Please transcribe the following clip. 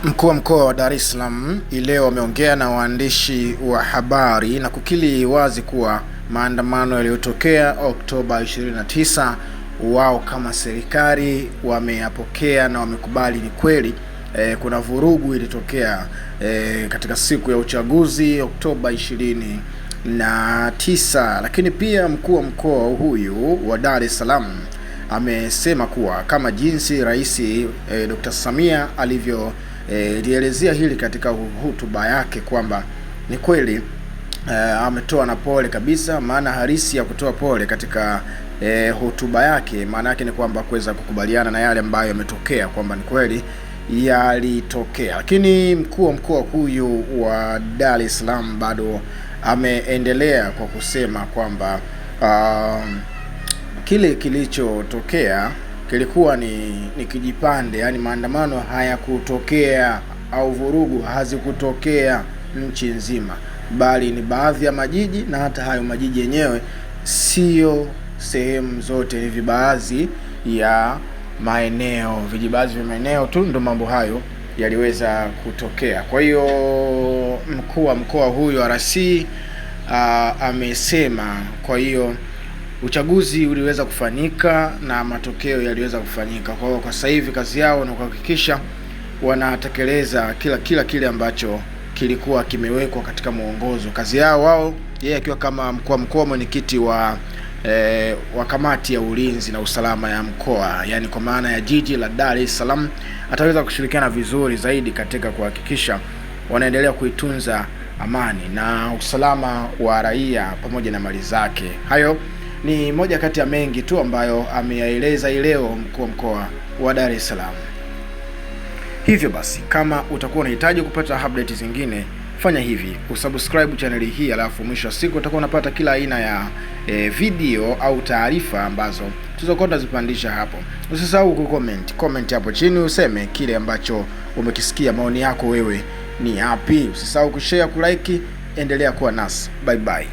Mkuu wa mkoa wa Dar es Salaam leo ameongea na waandishi wa habari na kukiri wazi kuwa maandamano yaliyotokea Oktoba 29 wao kama serikali wameyapokea na wamekubali ni kweli. Kuna vurugu ilitokea katika siku ya uchaguzi Oktoba 29, lakini pia mkuu wa mkoa huyu wa Dar es Salaam amesema kuwa kama jinsi Rais Dr. Samia alielezea hili katika hotuba yake kwamba ni kweli ametoa na pole kabisa. Maana halisi ya kutoa pole katika hotuba yake, maana yake ni kwamba kuweza kukubaliana na yale ambayo yametokea, kwamba ni kweli yalitokea. Lakini mkuu wa mkoa huyu wa Dar es Salaam bado ameendelea kwa kusema kwamba kile kilichotokea kilikuwa ni kijipande, yani maandamano hayakutokea au vurugu hazikutokea nchi nzima, bali ni baadhi ya majiji, na hata hayo majiji yenyewe sio sehemu zote, ni vibaadhi ya maeneo, vijibaadhi vya maeneo tu ndio mambo hayo yaliweza kutokea. Kwa hiyo mkuu wa mkoa huyo RC amesema, kwa hiyo uchaguzi uliweza kufanyika na matokeo yaliweza kufanyika. Kwa hiyo kwa sasa hivi kazi yao ni kuhakikisha wanatekeleza kila kile ambacho kilikuwa kimewekwa katika mwongozo. Kazi yao wao, yeye akiwa kama mkuu wa mkoa, mwenyekiti wa kamati ya ulinzi na usalama ya mkoa, yani kwa maana ya jiji la Dar es Salaam, ataweza kushirikiana vizuri zaidi katika kuhakikisha wanaendelea kuitunza amani na usalama wa raia pamoja na mali zake. Hayo ni moja kati ya mengi tu ambayo ameyaeleza leo mkuu wa mkoa wa Dar es Salaam. Hivyo basi, kama utakuwa unahitaji kupata update zingine, fanya hivi: usubscribe channel hii, alafu mwisho wa siku utakuwa unapata kila aina ya video au taarifa ambazo tutakuwa tunazipandisha hapo. Usisahau comment hapo chini, useme kile ambacho umekisikia, maoni yako wewe ni yapi. Usisahau kushare, kulike. Endelea kuwa nasi. Bye bye.